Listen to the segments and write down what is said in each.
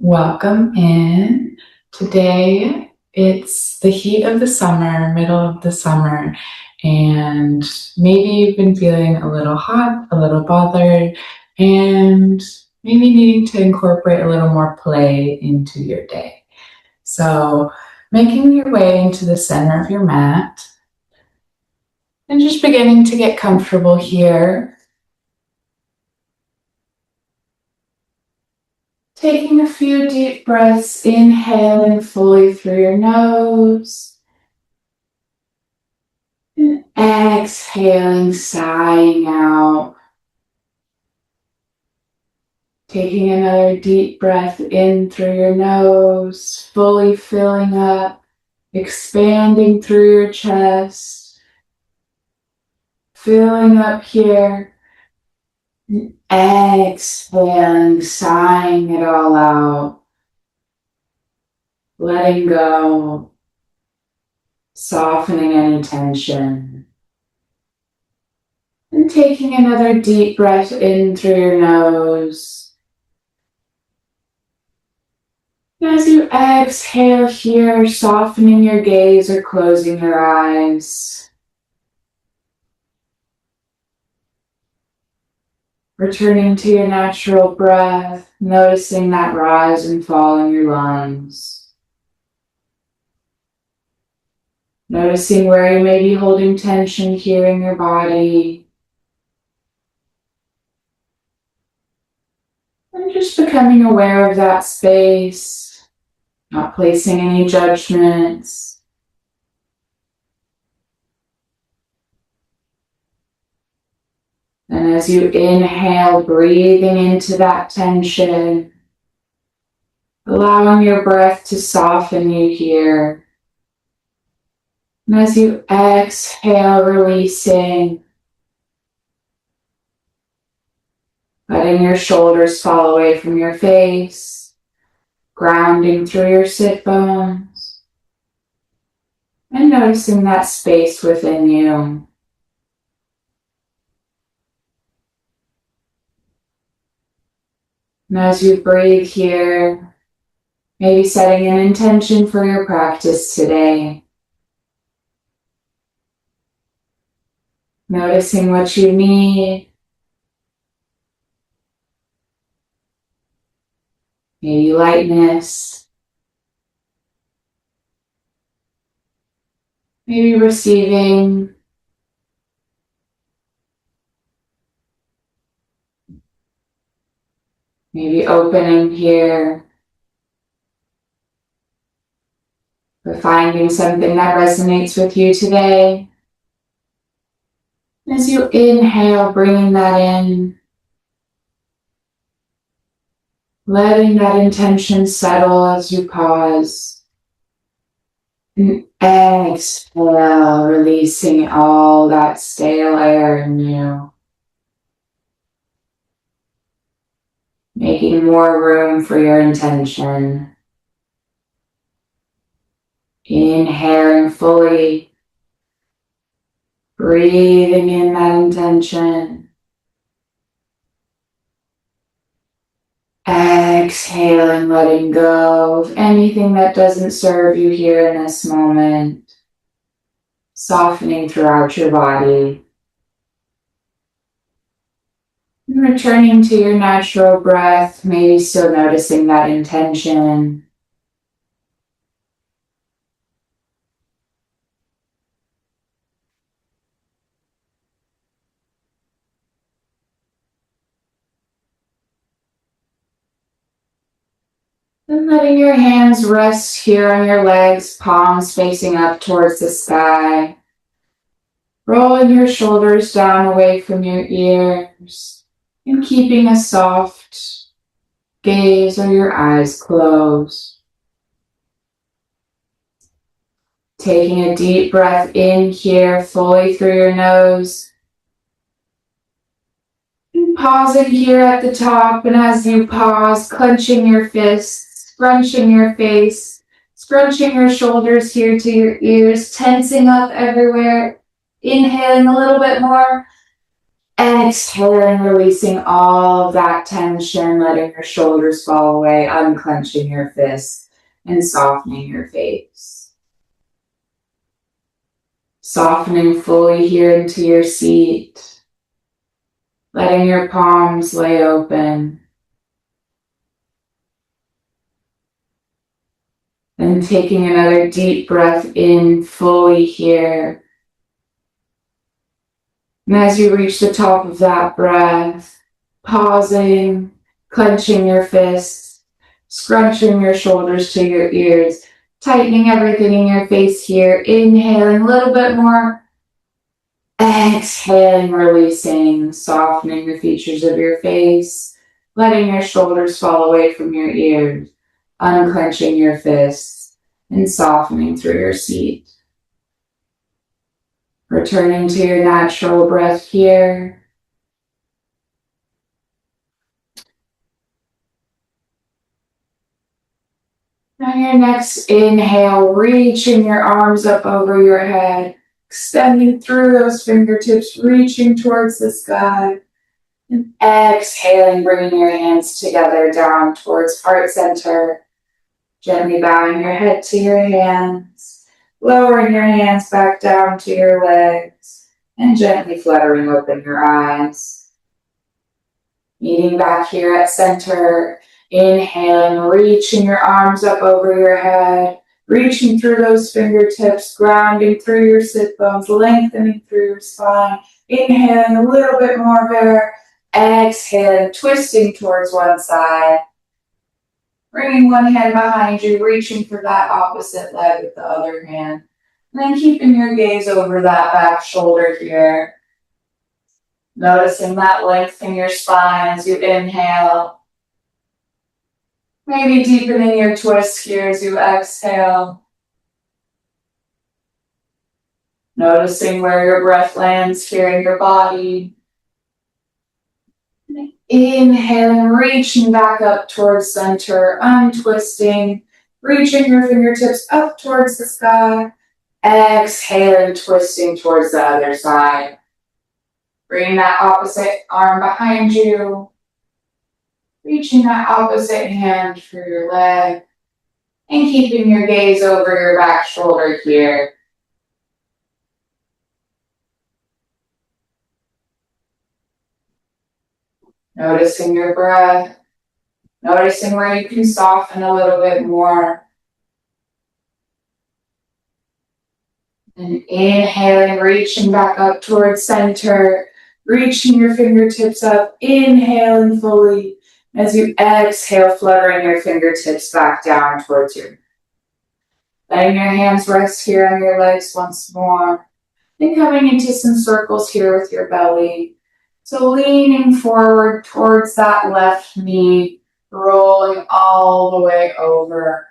Welcome in. Today it's the heat of the summer, middle of the summer, and maybe you've been feeling a little hot, a little bothered, and maybe needing to incorporate a little more play into your day. So, making your way into the center of your mat and just beginning to get comfortable here. Taking a few deep breaths, inhaling fully through your nose, and exhaling, sighing out. Taking another deep breath in through your nose, fully filling up, expanding through your chest, filling up here, and exhaling, sighing it all out. Letting go, softening any tension. And taking another deep breath in through your nose. As you exhale here, softening your gaze or closing your eyes. Returning to your natural breath, noticing that rise and fall in your lungs. Noticing where you may be holding tension here in your body. And just becoming aware of that space, not placing any judgments. And as you inhale, breathing into that tension, allowing your breath to soften you here. And as you exhale, releasing, letting your shoulders fall away from your face, grounding through your sit bones, and noticing that space within you. And as you breathe here, maybe setting an intention for your practice today. Noticing what you need. Maybe lightness. Maybe receiving. Maybe opening here. Or finding something that resonates with you today. As you inhale, bringing that in. Letting that intention settle as you pause. And exhale, releasing all that stale air in you. Making more room for your intention. Inhaling fully. Breathing in that intention. Exhaling, letting go of anything that doesn't serve you here in this moment. Softening throughout your body. And returning to your natural breath, maybe still noticing that intention. And letting your hands rest here on your legs, palms facing up towards the sky. Rolling your shoulders down away from your ears and keeping a soft gaze or your eyes closed. Taking a deep breath in here, fully through your nose. And pausing here at the top, and as you pause, clenching your fists, scrunching your face, scrunching your shoulders here to your ears, tensing up everywhere. Inhaling a little bit more. Exhaling, releasing all of that tension, letting your shoulders fall away, unclenching your fists, and softening your face. Softening fully here into your seat, letting your palms lay open. Then taking another deep breath in fully here. And as you reach the top of that breath, pausing, clenching your fists, scrunching your shoulders to your ears, tightening everything in your face here, inhaling a little bit more, exhaling, releasing, softening the features of your face, letting your shoulders fall away from your ears, unclenching your fists, and softening through your seat. Returning to your natural breath here. On your next inhale, reaching your arms up over your head, extending through those fingertips, reaching towards the sky. And exhaling, bringing your hands together down towards heart center. Gently bowing your head to your hands, lowering your hands back down to your legs, and gently fluttering open your eyes. Meeting back here at center, inhaling, reaching your arms up over your head, reaching through those fingertips, grounding through your sit bones, lengthening through your spine. Inhaling a little bit more there. Exhaling, twisting towards one side. Bringing one hand behind you, reaching for that opposite leg with the other hand. And then keeping your gaze over that back shoulder here. Noticing that length in your spine as you inhale. Maybe deepening your twist here as you exhale. Noticing where your breath lands here in your body. Inhaling, reaching back up towards center, untwisting, reaching your fingertips up towards the sky. Exhaling, twisting towards the other side. Bringing that opposite arm behind you. Reaching that opposite hand for your leg. And keeping your gaze over your back shoulder here. Noticing your breath. Noticing where you can soften a little bit more. And inhaling, reaching back up towards center. Reaching your fingertips up. Inhaling fully. As you exhale, fluttering your fingertips back down towards you. Letting your hands rest here on your legs once more. Then coming into some circles here with your belly. So leaning forward towards that left knee, rolling all the way over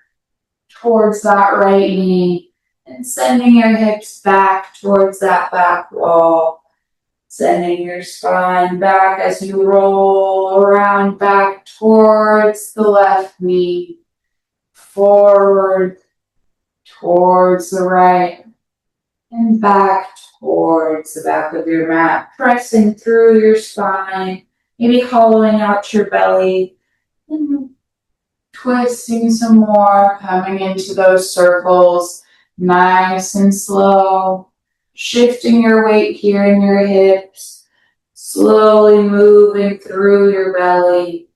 towards that right knee, and sending your hips back towards that back wall. Sending your spine back as you roll around back towards the left knee, forward towards the right, and back towards the back of your mat, pressing through your spine, maybe hollowing out your belly, and twisting some more, coming into those circles, nice and slow, shifting your weight here in your hips, slowly moving through your belly.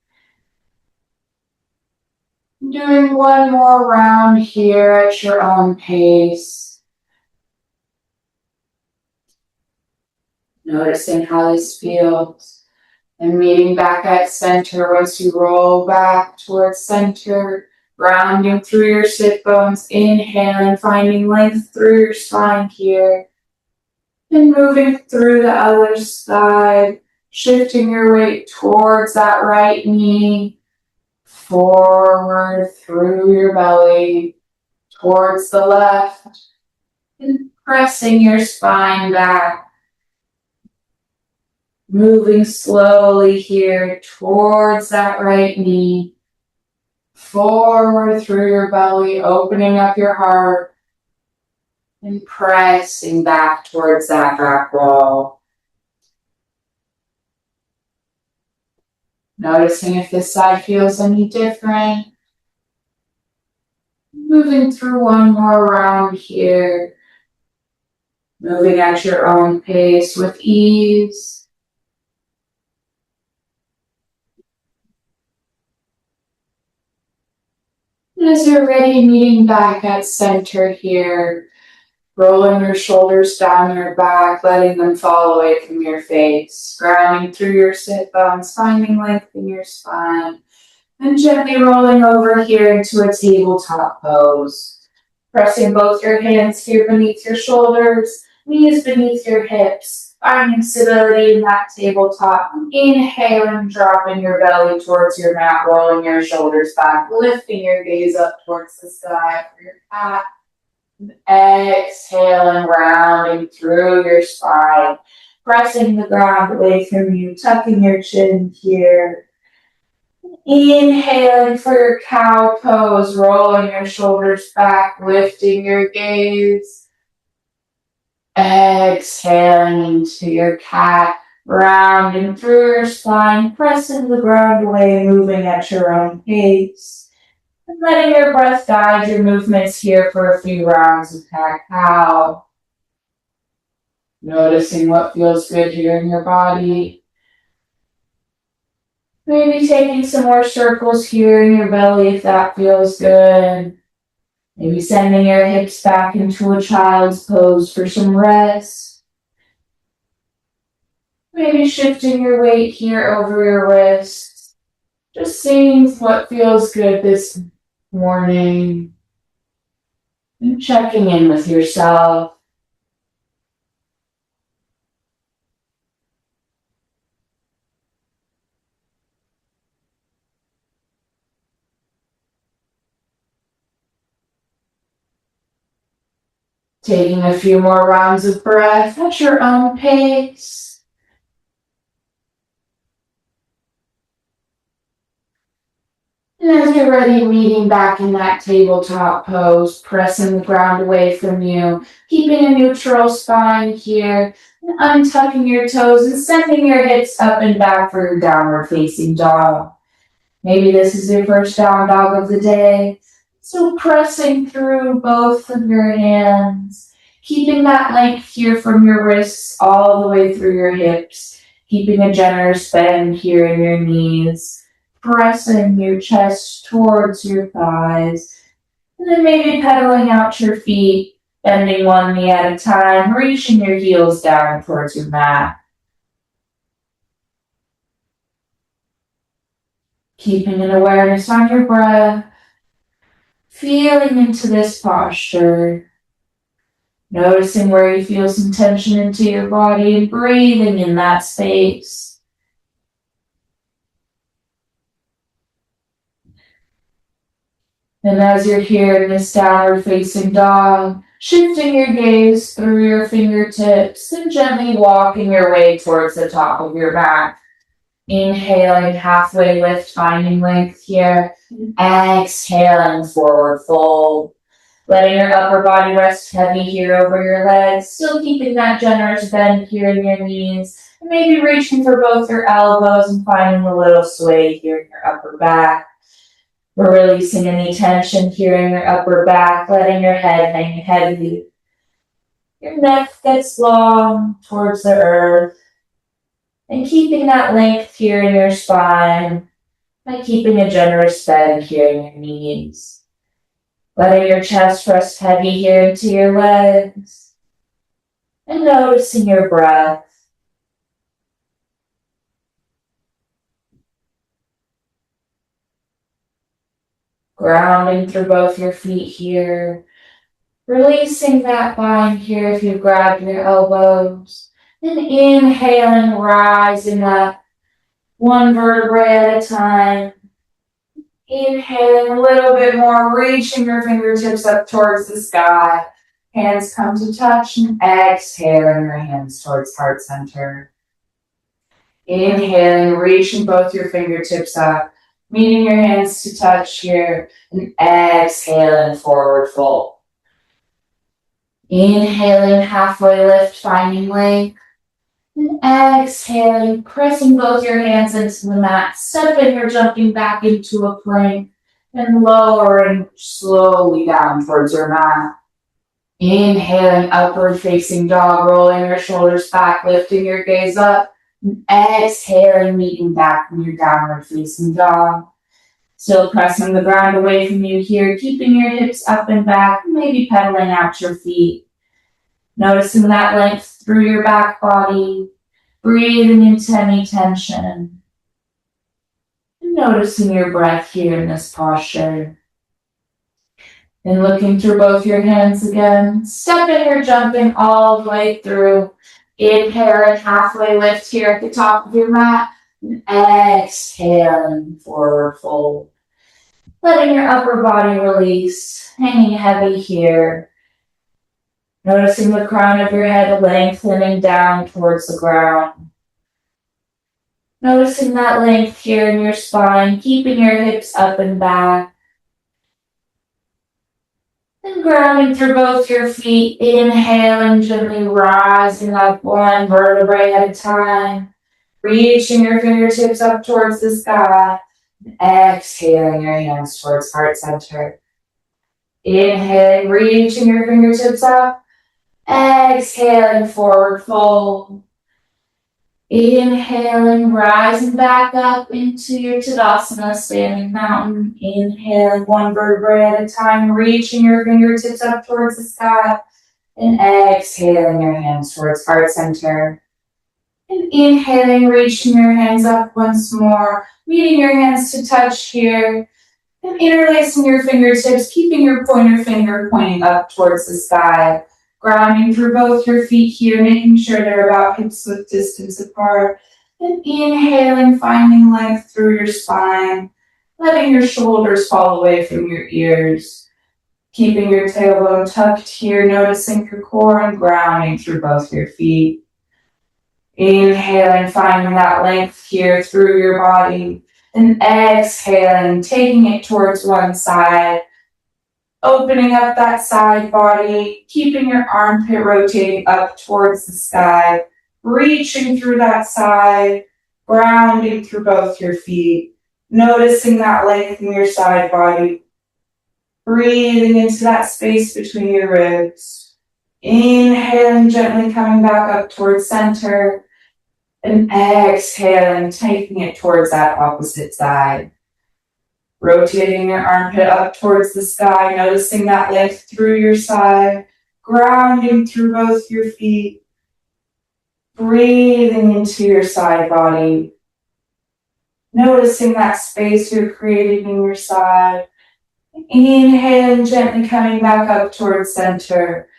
Doing one more round here at your own pace. Noticing how this feels. And meeting back at center once you roll back towards center, grounding through your sit bones, inhaling, finding length through your spine here. And moving through the other side, shifting your weight towards that right knee, forward through your belly, towards the left, and pressing your spine back. Moving slowly here towards that right knee, forward through your belly, opening up your heart, and pressing back towards that back wall. Noticing if this side feels any different. Moving through one more round here. Moving at your own pace with ease. And as you're ready, meeting back at center here, rolling your shoulders down your back, letting them fall away from your face, grounding through your sit bones, finding length in your spine, and gently rolling over here into a tabletop pose. Pressing both your hands here beneath your shoulders, knees beneath your hips, finding stability in that tabletop. Inhaling, dropping your belly towards your mat, rolling your shoulders back, lifting your gaze up towards the sky for your cat. Exhaling, rounding through your spine, pressing the ground away from you, tucking your chin here. Inhaling for your cow pose, rolling your shoulders back, lifting your gaze. Exhaling into your cat, rounding through your spine, pressing the ground away, moving at your own pace. And letting your breath guide your movements here for a few rounds of cat-cow. Noticing what feels good here in your body. Maybe taking some more circles here in your belly if that feels good. Maybe sending your hips back into a child's pose for some rest. Maybe shifting your weight here over your wrists. Just seeing what feels good this morning. And checking in with yourself. Taking a few more rounds of breath at your own pace. And as you're ready, meeting back in that tabletop pose, pressing the ground away from you, keeping a neutral spine here, and untucking your toes and sending your hips up and back for your downward facing dog. Maybe this is your first down dog of the day. So pressing through both of your hands, keeping that length here from your wrists all the way through your hips, keeping a generous bend here in your knees, pressing your chest towards your thighs, and then maybe pedaling out your feet, bending one knee at a time, reaching your heels down towards your mat. Keeping an awareness on your breath, feeling into this posture, noticing where you feel some tension into your body and breathing in that space. And as you're here in this downward facing dog, shifting your gaze through your fingertips and gently walking your way towards the top of your mat. Inhaling, halfway lift, finding length here. Exhaling, forward fold. Letting your upper body rest heavy here over your legs. Still keeping that generous bend here in your knees. And maybe reaching for both your elbows and finding a little sway here in your upper back. We're releasing any tension here in your upper back, letting your head hang heavy. Your neck gets long towards the earth. And keeping that length here in your spine by keeping a generous bend here in your knees. Letting your chest rest heavy here into your legs. And noticing your breath. Grounding through both your feet here. Releasing that bind here if you grab your elbows. And inhaling, rising up one vertebrae at a time. Inhaling a little bit more, reaching your fingertips up towards the sky. Hands come to touch and exhaling your hands towards heart center. Inhaling, reaching both your fingertips up, meeting your hands to touch here, and exhaling forward fold. Inhaling, halfway lift, finding length. And exhaling, pressing both your hands into the mat, stepping or jumping back into a plank, and lowering slowly down towards your mat. Inhaling, upward facing dog, rolling your shoulders back, lifting your gaze up. And exhaling, meeting back from your downward facing dog. Still pressing the ground away from you here, keeping your hips up and back, maybe pedaling out your feet. Noticing that length through your back body, breathing into any tension. And noticing your breath here in this posture. And looking through both your hands again, stepping or jumping all the way through. Inhaling, halfway lift here at the top of your mat. And exhaling, forward fold. Letting your upper body release, hanging heavy here. Noticing the crown of your head lengthening down towards the ground. Noticing that length here in your spine, keeping your hips up and back. And grounding through both your feet, inhaling, gently rising up one vertebrae at a time. Reaching your fingertips up towards the sky. Exhaling your hands towards heart center. Inhaling, reaching your fingertips up. Exhaling, forward fold. Inhaling, rising back up into your Tadasana, standing mountain. Inhaling, one vertebrae at a time, reaching your fingertips up towards the sky. And exhaling your hands towards heart center. And inhaling, reaching your hands up once more, meeting your hands to touch here. And interlacing your fingertips, keeping your pointer finger pointing up towards the sky. Grounding through both your feet here, making sure they're about hips width distance apart. And inhaling, finding length through your spine. Letting your shoulders fall away from your ears. Keeping your tailbone tucked here, noticing your core and grounding through both your feet. Inhaling, finding that length here through your body. And exhaling, taking it towards one side. Opening up that side body, keeping your armpit rotating up towards the sky. Reaching through that side, grounding through both your feet. Noticing that length in your side body. Breathing into that space between your ribs. Inhaling, gently coming back up towards center. And exhaling, taking it towards that opposite side. Rotating your armpit up towards the sky, noticing that length through your side, grounding through both your feet, breathing into your side body, noticing that space you're creating in your side. Inhaling, gently coming back up towards center.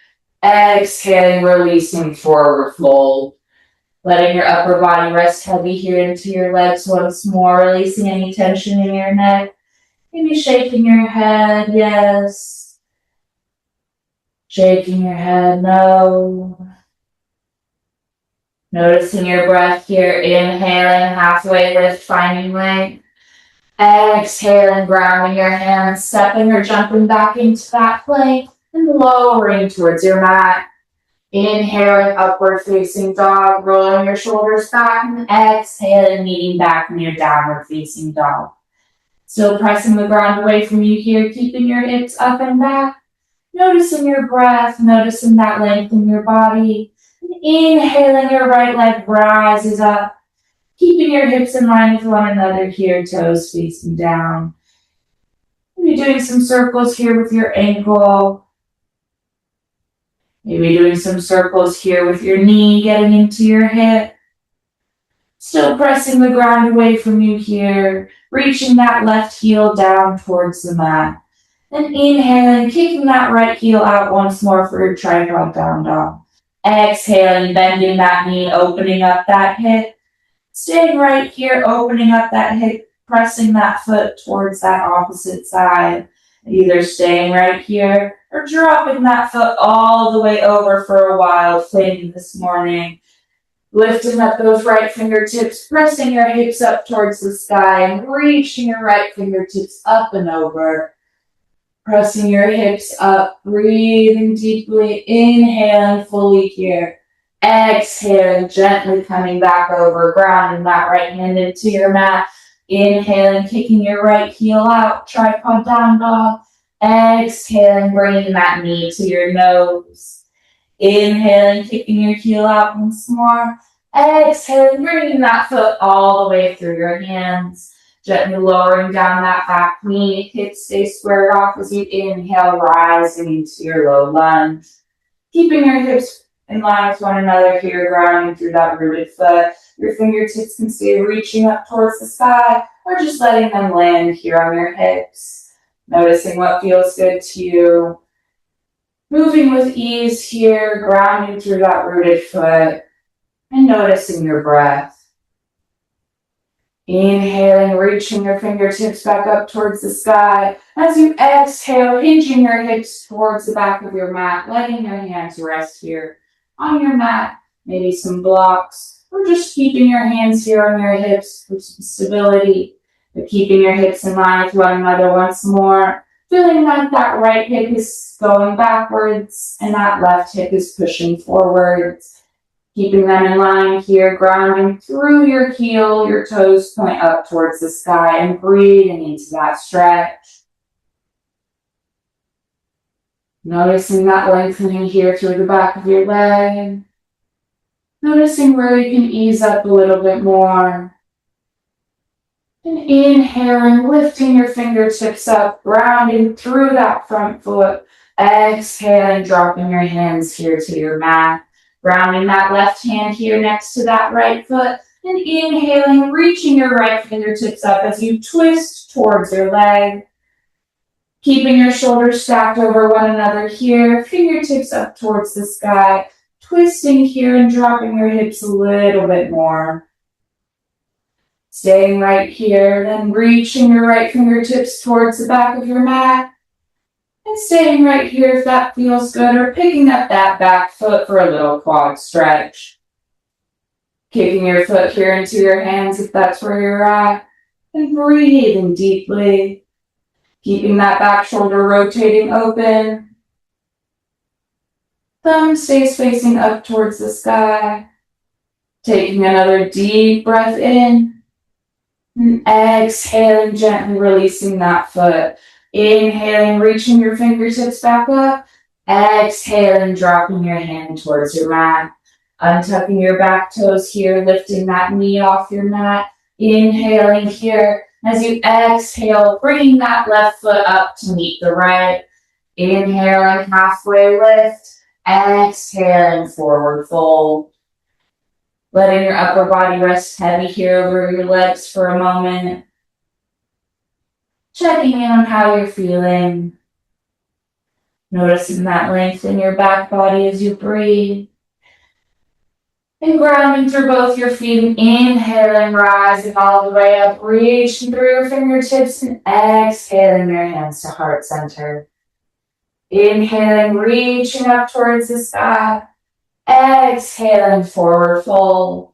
Exhaling, releasing forward fold. Letting your upper body rest heavy here into your legs once more, releasing any tension in your neck. Maybe shaking your head, yes. Shaking your head, no. Noticing your breath here, inhaling, halfway lift, finding length. Exhaling, grounding your hands, stepping or jumping back into that plank, and lowering towards your mat. Inhaling, upward facing dog, rolling your shoulders back, and exhaling, meeting back in your downward facing dog. Still pressing the ground away from you here, keeping your hips up and back. Noticing your breath, noticing that length in your body. And inhaling, your right leg rises up. Keeping your hips in line with one another here, toes facing down. Maybe doing some circles here with your ankle. Maybe doing some circles here with your knee, getting into your hip. Still pressing the ground away from you here, reaching that left heel down towards the mat. And inhaling, kicking that right heel out once more for your tripod down dog. Exhaling, bending that knee, opening up that hip. Staying right here, opening up that hip, pressing that foot towards that opposite side. Either staying right here or dropping that foot all the way over for a wild thing this morning. Lifting up those right fingertips, pressing your hips up towards the sky and reaching your right fingertips up and over. Pressing your hips up, breathing deeply, inhaling fully here. Exhaling, gently coming back over, grounding that right hand into your mat. Inhaling, kicking your right heel out, tripod down dog. Exhaling, bringing that knee to your nose. Inhaling, kicking your heel out once more. Exhaling, bringing that foot all the way through your hands. Gently lowering down that back knee. Hips stay squared off as you inhale, rising into your low lunge. Keeping your hips in line with one another here, grounding through that rooted foot. Your fingertips can stay reaching up towards the sky, or just letting them land here on your hips. Noticing what feels good to you. Moving with ease here, grounding through that rooted foot, and noticing your breath. Inhaling, reaching your fingertips back up towards the sky. As you exhale, hinging your hips towards the back of your mat, letting your hands rest here on your mat. Maybe some blocks, or just keeping your hands here on your hips for some stability. But keeping your hips in line with one another once more. Feeling like that right hip is going backwards and that left hip is pushing forwards. Keeping them in line here, grounding through your heel, your toes point up towards the sky and breathing into that stretch. Noticing that lengthening here through the back of your leg. Noticing where you can ease up a little bit more. And inhaling, lifting your fingertips up, grounding through that front foot. Exhaling, dropping your hands here to your mat. Grounding that left hand here next to that right foot. And inhaling, reaching your right fingertips up as you twist towards your leg. Keeping your shoulders stacked over one another here. Fingertips up towards the sky. Twisting here and dropping your hips a little bit more. Staying right here, then reaching your right fingertips towards the back of your mat. And staying right here if that feels good, or picking up that back foot for a little quad stretch. Kicking your foot here into your hands if that's where you're at. And breathing deeply. Keeping that back shoulder rotating open. Thumb stays facing up towards the sky. Taking another deep breath in. And exhaling, gently releasing that foot. Inhaling, reaching your fingertips back up. Exhaling, dropping your hand towards your mat. Untucking your back toes here, lifting that knee off your mat. Inhaling here. As you exhale, bringing that left foot up to meet the right. Inhaling, halfway lift. Exhaling, forward fold. Letting your upper body rest heavy here over your legs for a moment. Checking in on how you're feeling. Noticing that length in your back body as you breathe. And grounding through both your feet. Inhaling, rising all the way up. Reaching through your fingertips and exhaling your hands to heart center. Inhaling, reaching up towards the sky. Exhaling, forward fold.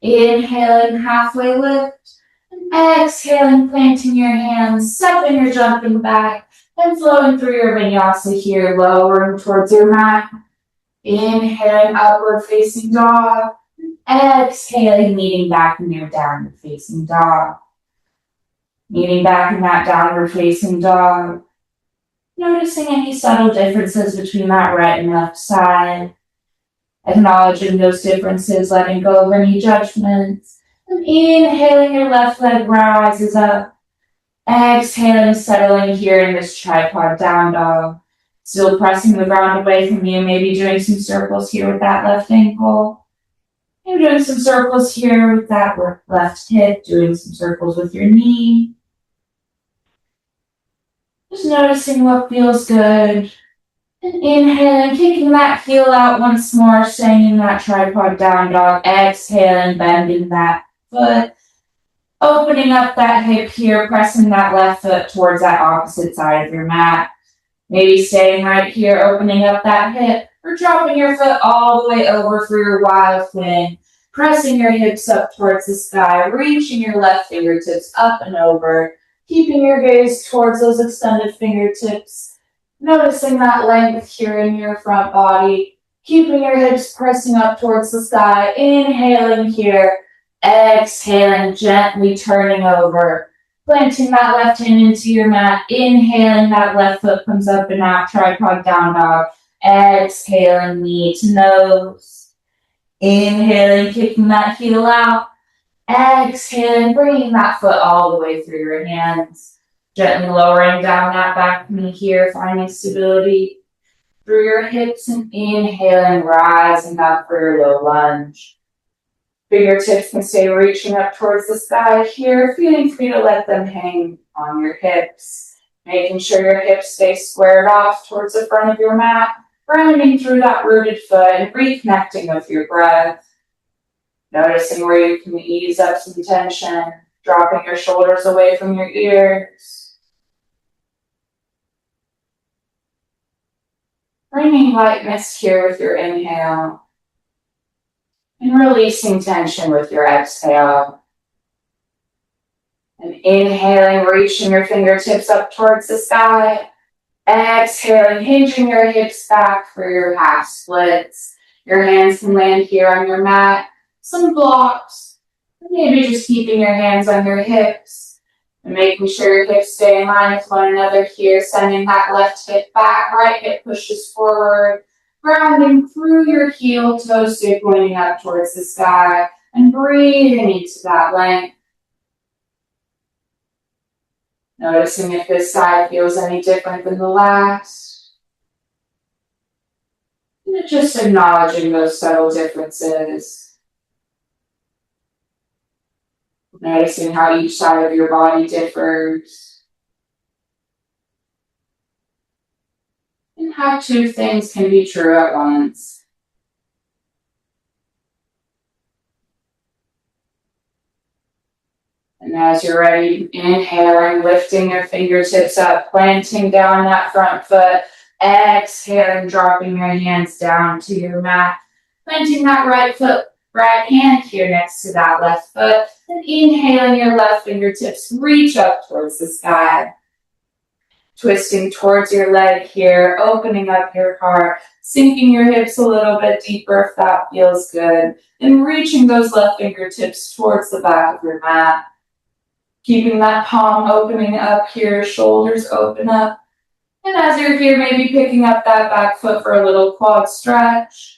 Inhaling, halfway lift. And exhaling, planting your hands, stepping or jumping back, and flowing through your vinyasa here, lowering towards your mat. Inhaling, upward facing dog. Exhaling, meeting back in your downward facing dog. Meeting back in that downward facing dog. Noticing any subtle differences between that right and left side. Acknowledging those differences, letting go of any judgments. And inhaling, your left leg rises up. Exhaling, settling here in this tripod down dog. Still pressing the ground away from you, maybe doing some circles here with that left ankle. Maybe doing some circles here with that left hip, doing some circles with your knee. Just noticing what feels good. And inhaling, kicking that heel out once more, staying in that tripod down dog. Exhaling, bending that foot. Opening up that hip here, pressing that left foot towards that opposite side of your mat. Maybe staying right here, opening up that hip, or dropping your foot all the way over for your wild twin. Pressing your hips up towards the sky, reaching your left fingertips up and over. Keeping your gaze towards those extended fingertips. Noticing that length here in your front body. Keeping your hips pressing up towards the sky. Inhaling here. Exhaling, gently turning over. Planting that left hand into your mat. Inhaling, that left foot comes up and out. Tripod down dog. Exhaling, knee to nose. Inhaling, kicking that heel out. Exhaling, bringing that foot all the way through your hands. Gently lowering down that back knee here, finding stability through your hips and inhaling, rising up for your low lunge. Fingertips can stay reaching up towards the sky here, feeling free to let them hang on your hips. Making sure your hips stay squared off towards the front of your mat, grounding through that rooted foot and reconnecting with your breath. Noticing where you can ease up some tension, dropping your shoulders away from your ears. Bringing lightness here with your inhale. And releasing tension with your exhale. And inhaling, reaching your fingertips up towards the sky. Exhaling, hinging your hips back for your half splits. Your hands can land here on your mat. Some blocks. Maybe just keeping your hands on your hips. And making sure your hips stay in line with one another here. Sending that left hip back, right hip pushes forward. Grounding through your heel toes, so you're pointing up towards the sky. And breathing into that length. Noticing if this side feels any different than the last. And just acknowledging those subtle differences. Noticing how each side of your body differs. And how two things can be true at once. And as you're ready, inhaling, lifting your fingertips up, planting down that front foot. Exhaling, dropping your hands down to your mat. Planting that right hand here next to that left foot. And inhaling, your left fingertips reach up towards the sky. Twisting towards your leg here, opening up your heart, sinking your hips a little bit deeper if that feels good. And reaching those left fingertips towards the back of your mat. Keeping that palm opening up here, shoulders open up. And as you're here, maybe picking up that back foot for a little quad stretch.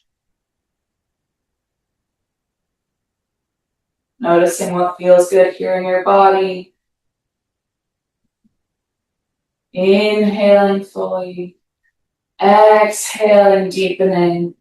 Noticing what feels good here in your body. Inhaling fully. Exhaling, deepening.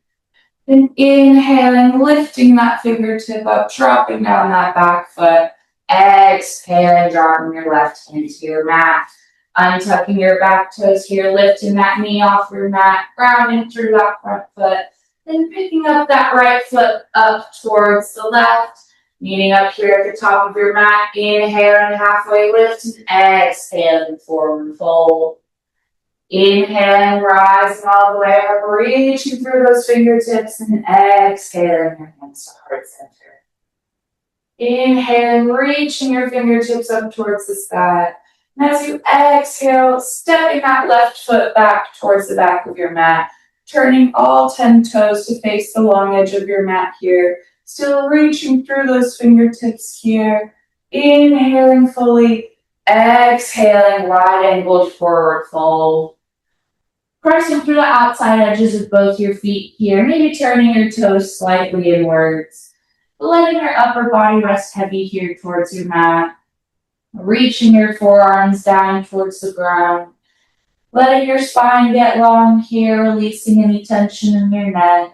Then inhaling, lifting that fingertip up, dropping down that back foot. Exhaling, dropping your left hand to your mat. Untucking your back toes here, lifting that knee off your mat, grounding through that front foot. Then picking up that right foot up towards the left. Kneeling up here at the top of your mat, inhaling, halfway lift, and exhaling, forward fold. Inhaling, rising all the way up, reaching through those fingertips, and exhaling your hands to heart center. Inhaling, reaching your fingertips up towards the sky. And as you exhale, stepping that left foot back towards the back of your mat, turning all 10 toes to face the long edge of your mat here. Still reaching through those fingertips here. Inhaling fully. Exhaling, wide angled forward fold. Pressing through the outside edges of both your feet here. Maybe turning your toes slightly inwards. Letting your upper body rest heavy here towards your mat. Reaching your forearms down towards the ground. Letting your spine get long here, releasing any tension in your neck.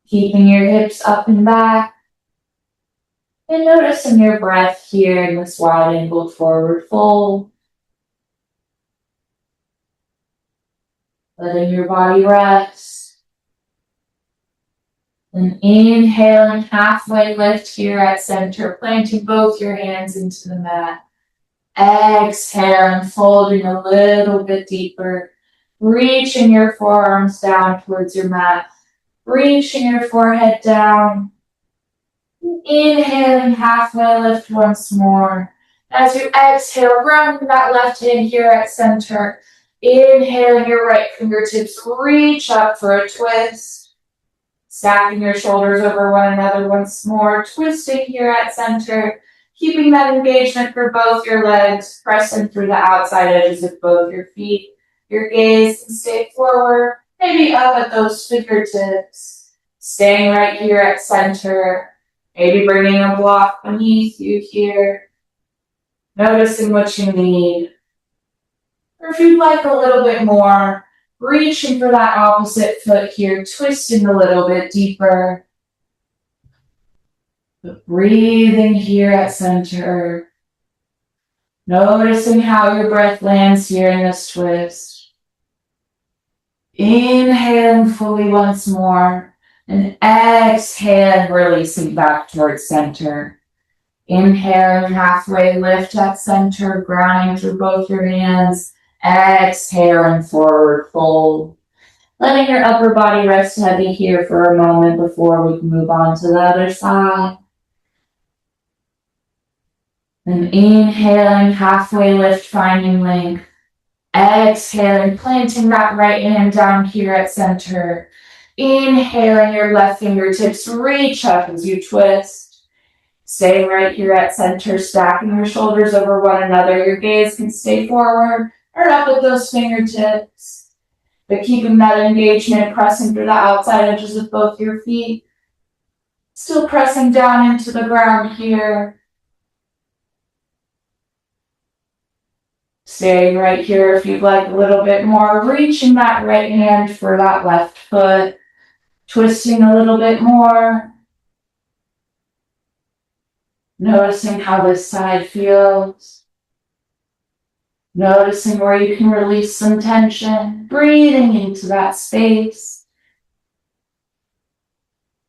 Keeping your hips up and back. And noticing your breath here in this wide angled forward fold. Letting your body rest. And inhaling, halfway lift here at center, planting both your hands into the mat. Exhaling, folding a little bit deeper. Reaching your forearms down towards your mat. Reaching your forehead down. Inhaling, halfway lift once more. As you exhale, grounding that left hand here at center. Inhaling your right fingertips, reach up for a twist. Stacking your shoulders over one another once more, twisting here at center, keeping that engagement for both your legs, pressing through the outside edges of both your feet. Your gaze can stay forward, maybe up at those fingertips. Staying right here at center, maybe bringing a block beneath you here. Noticing what you need. Or if you'd like a little bit more, reaching for that opposite foot here, twisting a little bit deeper. But breathing here at center. Noticing how your breath lands here in this twist. Inhaling fully once more. And exhale, releasing back towards center. Inhaling, halfway lift at center, grounding through both your hands. Exhaling, forward fold. Letting your upper body rest heavy here for a moment before we can move on to the other side. Then inhaling, halfway lift, finding length. Exhaling, planting that right hand down here at center. Inhaling, your left fingertips reach up as you twist. Staying right here at center, stacking your shoulders over one another. Your gaze can stay forward or up at those fingertips. But keeping that engagement, pressing through the outside edges of both your feet. Still pressing down into the ground here. Staying right here if you'd like a little bit more. Reaching that right hand for that left foot. Twisting a little bit more. Noticing how this side feels. Noticing where you can release some tension. Breathing into that space.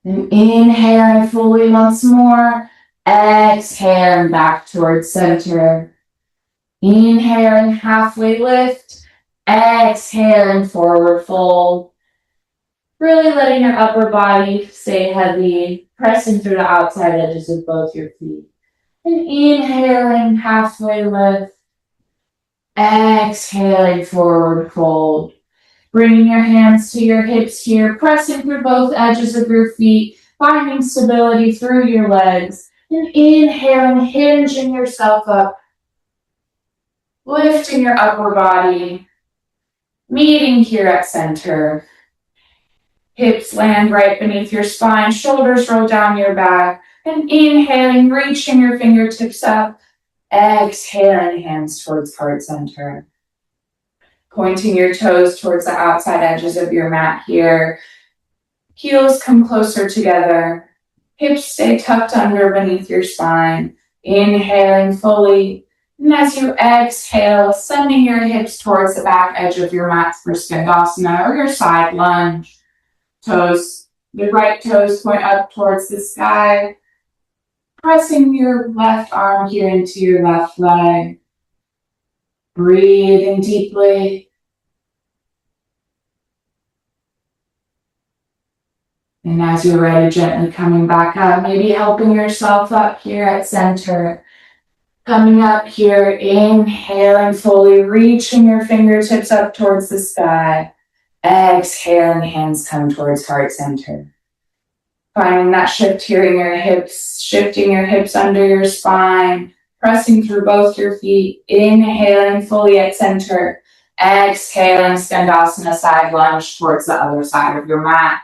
And inhaling fully once more. Exhaling back towards center. Inhaling, halfway lift. Exhaling, forward fold. Really letting your upper body stay heavy, pressing through the outside edges of both your feet. And inhaling, halfway lift. Exhaling, forward fold. Bringing your hands to your hips here, pressing through both edges of your feet, finding stability through your legs. And inhaling, hinging yourself up. Lifting your upper body, meeting here at center. Hips land right beneath your spine, shoulders roll down your back. And inhaling, reaching your fingertips up. Exhaling, hands towards heart center. Pointing your toes towards the outside edges of your mat here. Heels come closer together. Hips stay tucked under beneath your spine. Inhaling fully. And as you exhale, sending your hips towards the back edge of your mat for Skandasana or your side lunge. Toes, the right toes point up towards the sky. Pressing your left arm here into your left leg. Breathing deeply. And as you're ready, gently coming back up, maybe helping yourself up here at center. Coming up here, inhaling fully, reaching your fingertips up towards the sky. Exhaling, hands come towards heart center. Finding that shift here in your hips, shifting your hips under your spine, pressing through both your feet, inhaling fully at center. Exhaling, Skandasana side lunge towards the other side of your mat.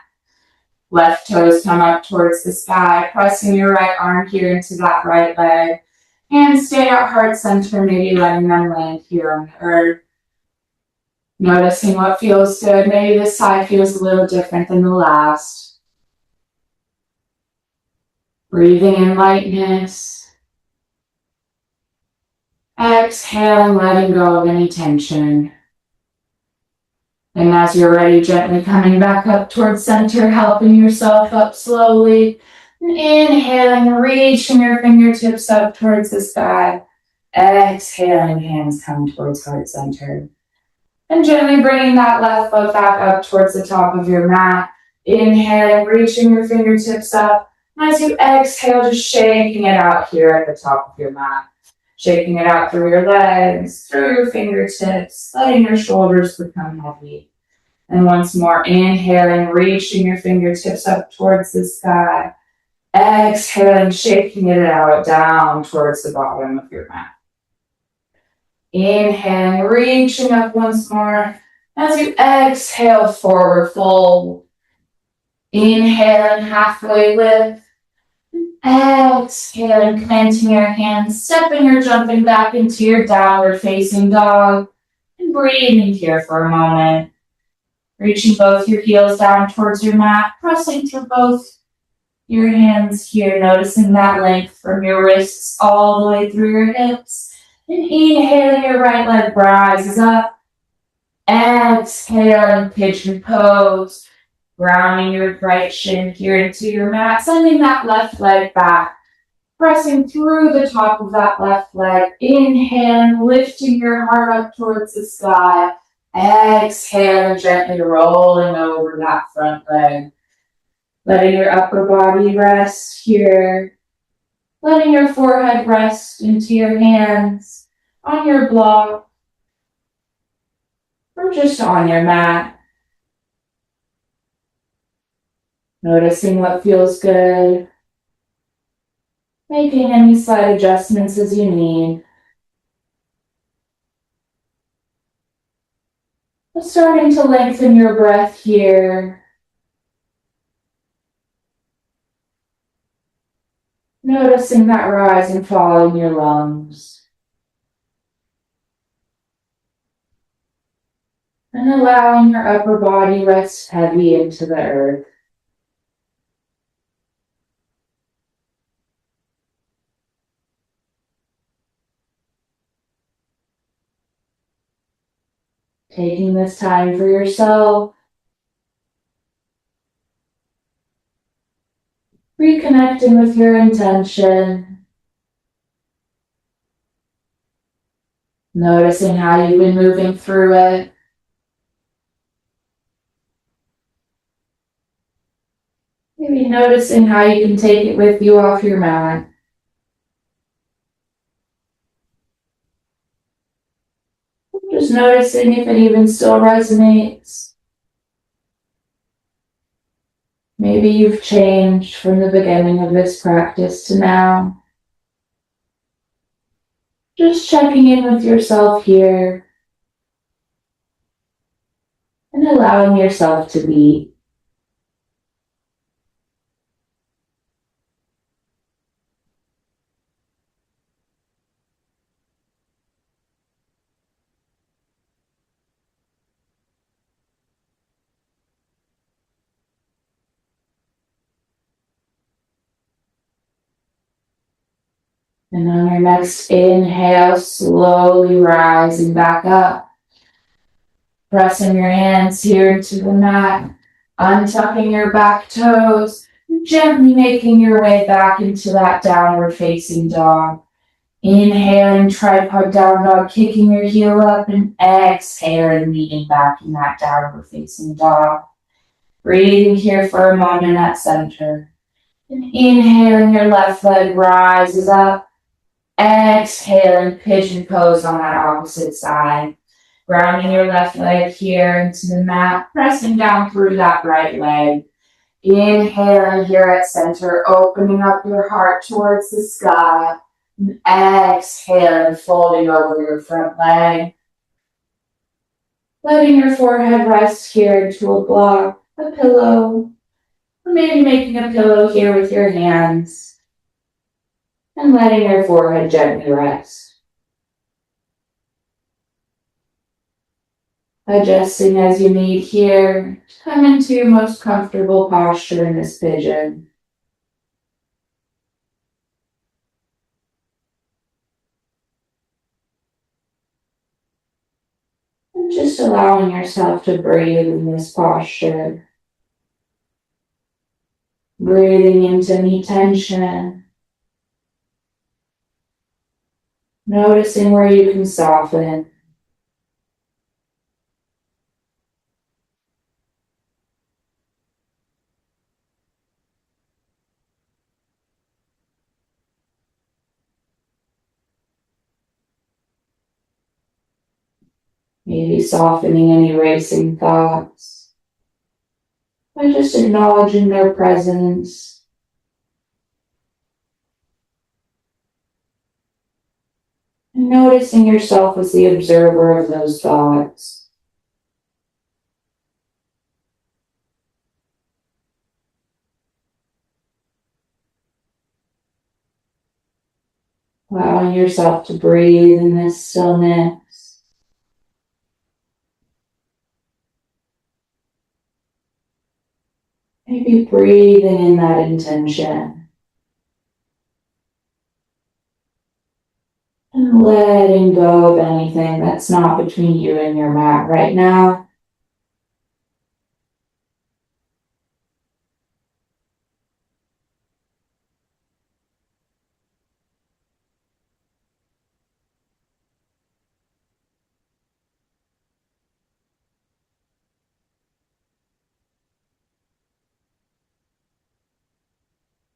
Left toes come up towards the sky, pressing your right arm here into that right leg. Hands stay at heart center, maybe letting them land here on the earth. Noticing what feels good. Maybe this side feels a little different than the last. Breathing in lightness. Exhaling, letting go of any tension. And as you're ready, gently coming back up towards center, helping yourself up slowly. Inhaling, reaching your fingertips up towards the sky. Exhaling, hands come towards heart center. And gently bringing that left foot back up towards the top of your mat. Inhaling, reaching your fingertips up. And as you exhale, just shaking it out here at the top of your mat. shaking it out through your legs, through your fingertips, letting your shoulders become heavy. And once more, inhaling, reaching your fingertips up towards the sky. Exhaling, shaking it out down towards the bottom of your mat. Inhaling, reaching up once more. As you exhale, forward fold. Inhaling, halfway lift. Exhaling, planting your hands, stepping or jumping back into your downward facing dog. And breathing here for a moment. Reaching both your heels down towards your mat, pressing through both your hands here, noticing that length from your wrists all the way through your hips. And inhaling, your right leg rises up. Exhaling, pigeon pose. Grounding your right shin here into your mat, sending that left leg back. Pressing through the top of that left leg. Inhale, lifting your heart up towards the sky. Exhale, gently rolling over that front leg. Letting your upper body rest here. Letting your forehead rest into your hands, on your block, or just on your mat. Noticing what feels good. Making any slight adjustments as you need. But starting to lengthen your breath here. Noticing that rise and fall in your lungs. And allowing your upper body rest heavy into the earth. Taking this time for yourself. Reconnecting with your intention. Noticing how you've been moving through it. Maybe noticing how you can take it with you off your mat. Just noticing if it even still resonates. Maybe you've changed from the beginning of this practice to now. Just checking in with yourself here and allowing yourself to be. And on your next inhale, slowly rising back up. Pressing your hands here to the mat, untucking your back toes, gently making your way back into that downward facing dog. Inhaling, tripod down dog, kicking your heel up, and exhaling, leaning back in that downward facing dog. Breathing here for a moment at center. And inhaling, your left leg rises up. Exhaling, pigeon pose on that opposite side. Grounding your left leg here into the mat, pressing down through that right leg. Inhaling here at center, opening up your heart towards the sky. And exhaling, folding over your front leg. Letting your forehead rest here into a block, a pillow, or maybe making a pillow here with your hands. And letting your forehead gently rest. Adjusting as you need here to come into your most comfortable posture in this pigeon. And just allowing yourself to breathe in this posture. Breathing into any tension. Noticing where you can soften. Maybe softening any racing thoughts by just acknowledging their presence. And noticing yourself as the observer of those thoughts. Allowing yourself to breathe in this stillness. Maybe breathing in that intention. And letting go of anything that's not between you and your mat right now.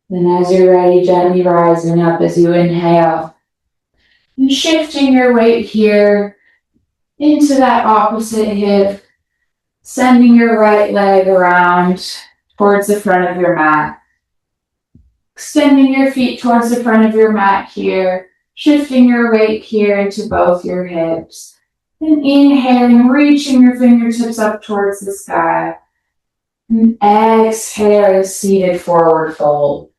Then as you're ready, gently rising up as you inhale. And shifting your weight here into that opposite hip. Sending your right leg around towards the front of your mat. Extending your feet towards the front of your mat here. Shifting your weight here into both your hips. And inhaling, reaching your fingertips up towards the sky. And exhale, seated forward fold.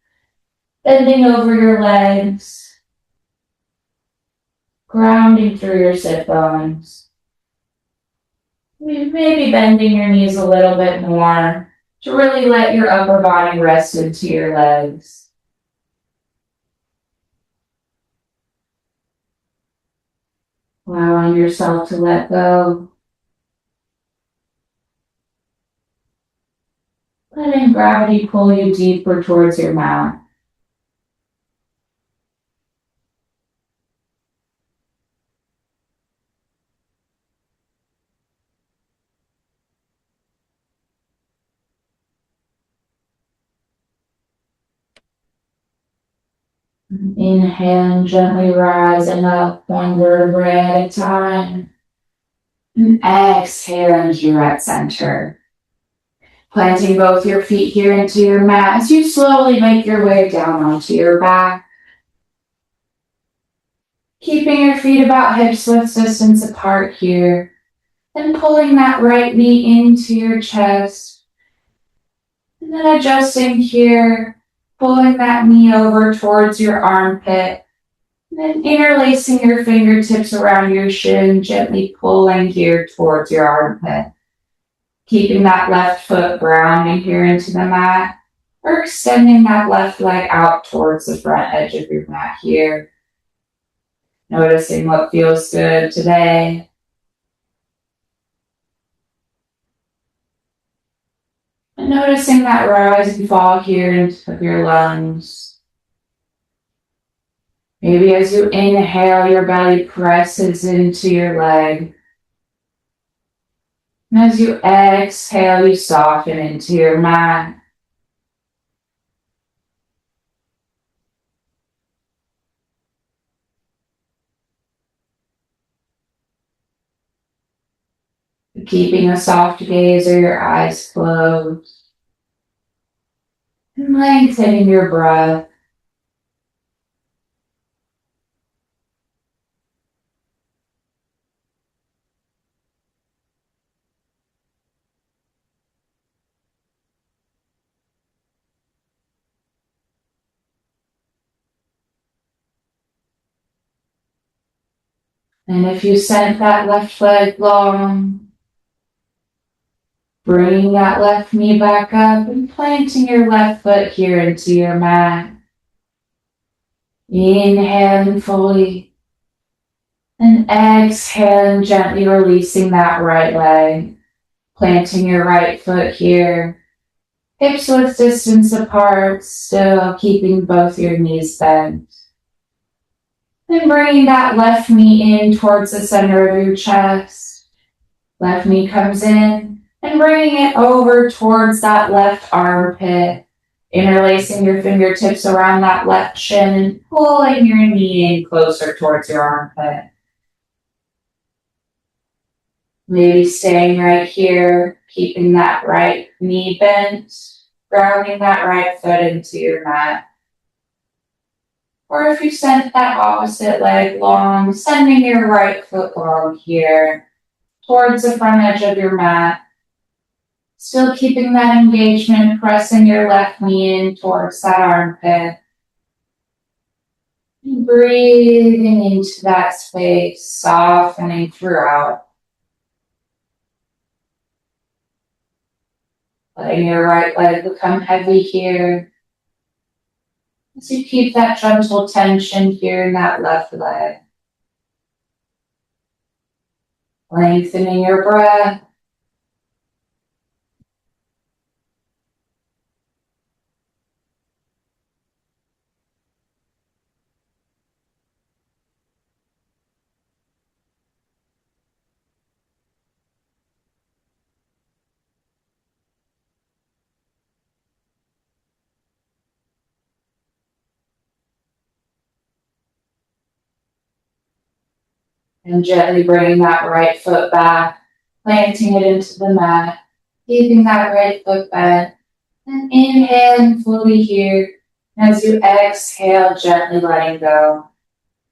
Bending over your legs. Grounding through your sit bones. Maybe bending your knees a little bit more to really let your upper body rest into your legs. Allowing yourself to let go. Letting gravity pull you deeper towards your mat. Inhale, gently rising up one vertebrae at a time. And exhale as you're at center. Planting both your feet here into your mat as you slowly make your way down onto your back. Keeping your feet about hip-width distance apart here. And pulling that right knee into your chest. And then adjusting here, pulling that knee over towards your armpit. And then interlacing your fingertips around your shin, gently pulling here towards your armpit. Keeping that left foot grounding here into the mat, or extending that left leg out towards the front edge of your mat here. Noticing what feels good today. And noticing that rise and fall here into your lungs. Maybe as you inhale, your belly presses into your leg. And as you exhale, you soften into your mat. Keeping a soft gaze or your eyes closed. And lengthening your breath. And if you sent that left leg long, bringing that left knee back up and planting your left foot here into your mat. Inhaling fully and exhaling, gently releasing that right leg, planting your right foot here, hips width distance apart, still keeping both your knees bent. Then bringing that left knee in towards the center of your chest. Left knee comes in and bringing it over towards that left armpit. Interlacing your fingertips around that left shin and pulling your knee in closer towards your armpit. Maybe staying right here, keeping that right knee bent, grounding that right foot into your mat. Or if you sent that opposite leg long, sending your right foot long here towards the front edge of your mat. Still keeping that engagement, pressing your left knee in towards that armpit. And breathing into that space, softening throughout. Letting your right leg become heavy here. As you keep that gentle tension here in that left leg. Lengthening your breath. And gently bringing that right foot back, planting it into the mat, keeping that right foot bent, and inhaling fully here. As you exhale, gently letting go.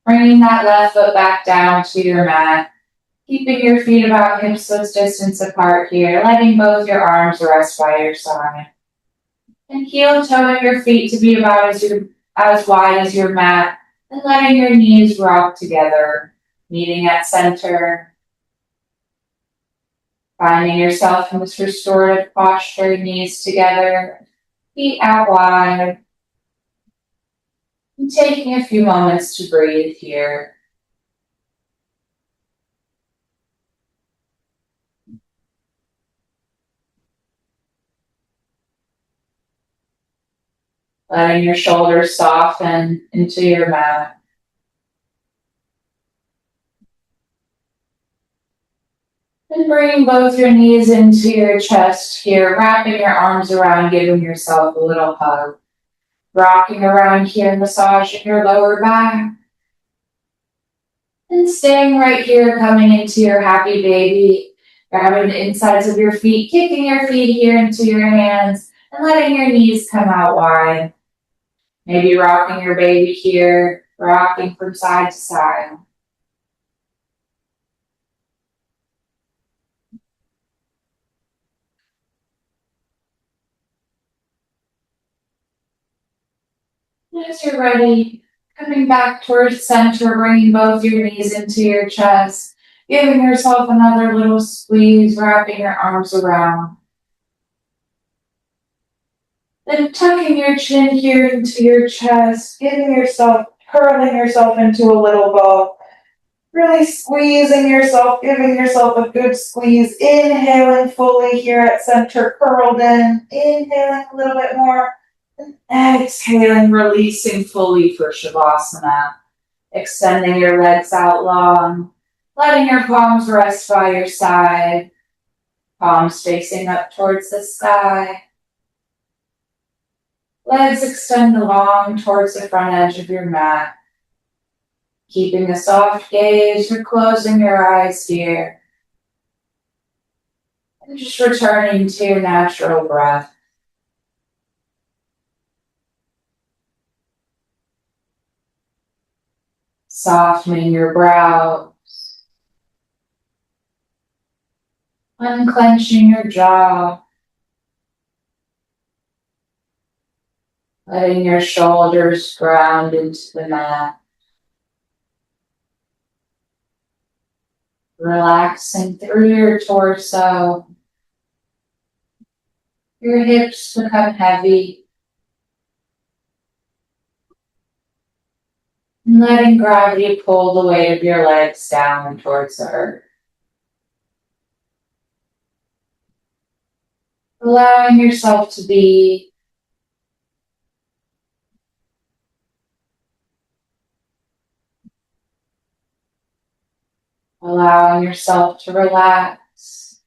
Bringing that left foot back down to your mat, keeping your feet about hips-width distance apart here, letting both your arms rest by your side. And heel-toeing your feet to be about as wide as your mat, and letting your knees rock together, meeting at center. Finding yourself in this restorative posture, knees together, feet out wide. And taking a few moments to breathe here. Letting your shoulders soften into your mat. And bringing both your knees into your chest here, wrapping your arms around, giving yourself a little hug. Rocking around here, massaging your lower back. And staying right here, coming into your happy baby. Grabbing the insides of your feet, kicking your feet here into your hands, and letting your knees come out wide. Maybe rocking your baby here, rocking from side to side. As you're ready, coming back towards center, bringing both your knees into your chest, giving yourself another little squeeze, wrapping your arms around. Then tucking your chin here into your chest, curling yourself into a little ball. Really squeezing yourself, giving yourself a good squeeze. Inhaling fully here at center, curled in. Inhaling a little bit more. And exhaling, releasing fully for Shavasana. Extending your legs out long. Letting your palms rest by your side. Palms facing up towards the sky. Legs extend long towards the front edge of your mat. Keeping a soft gaze, you're closing your eyes here. And just returning to your natural breath. Softening your brows. Unclenching your jaw. Letting your shoulders ground into the mat. Relaxing through your torso. Your hips become heavy. And letting gravity pull the weight of your legs down towards the earth. Allowing yourself to be. Allowing yourself to relax.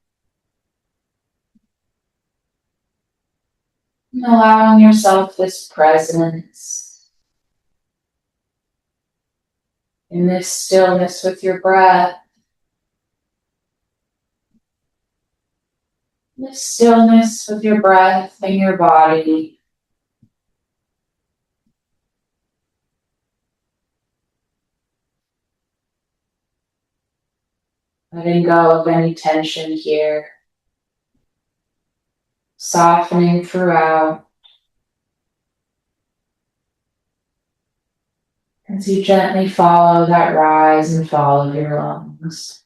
And allowing yourself this presence. In this stillness with your breath. The stillness with your breath and your body. Letting go of any tension here. Softening throughout. As you gently follow that rise and fall of your lungs.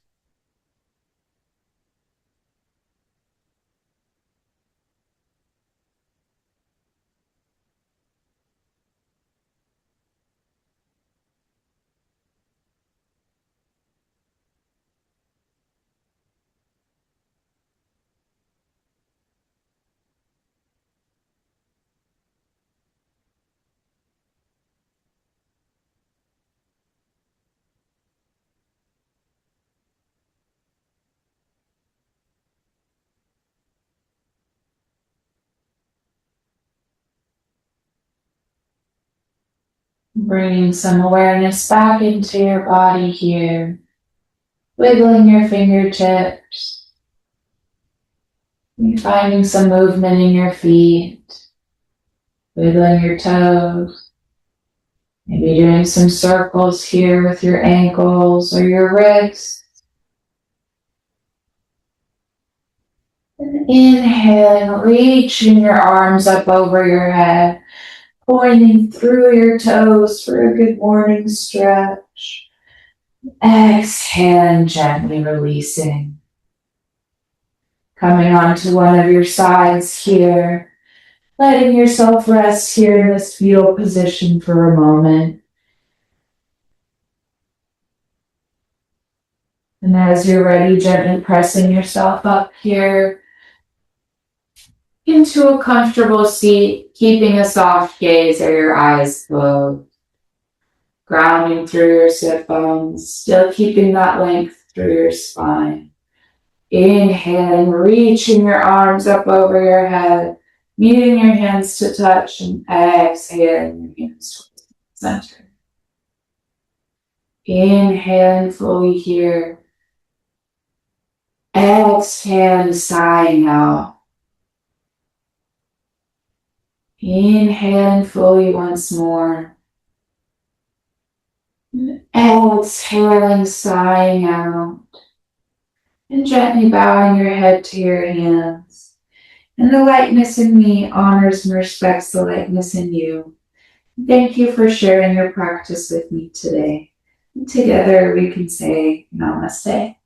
Bringing some awareness back into your body here. Wiggling your fingertips. You're finding some movement in your feet. Wiggling your toes. Maybe doing some circles here with your ankles or your wrists. And inhaling, reaching your arms up over your head. Pointing through your toes for a good morning stretch. Exhaling, gently releasing. Coming onto one of your sides here. Letting yourself rest here in this fetal position for a moment. And as you're ready, gently pressing yourself up here into a comfortable seat, keeping a soft gaze or your eyes closed. Grounding through your sit bones, still keeping that length through your spine. Inhaling, reaching your arms up over your head, meeting your hands to touch, and exhaling your hands towards the center. Inhaling fully here. Exhaling, sighing out. Inhaling fully once more. Exhaling, sighing out. And gently bowing your head to your hands. And the lightness in me honors and respects the lightness in you. Thank you for sharing your practice with me today. And together we can say Namaste.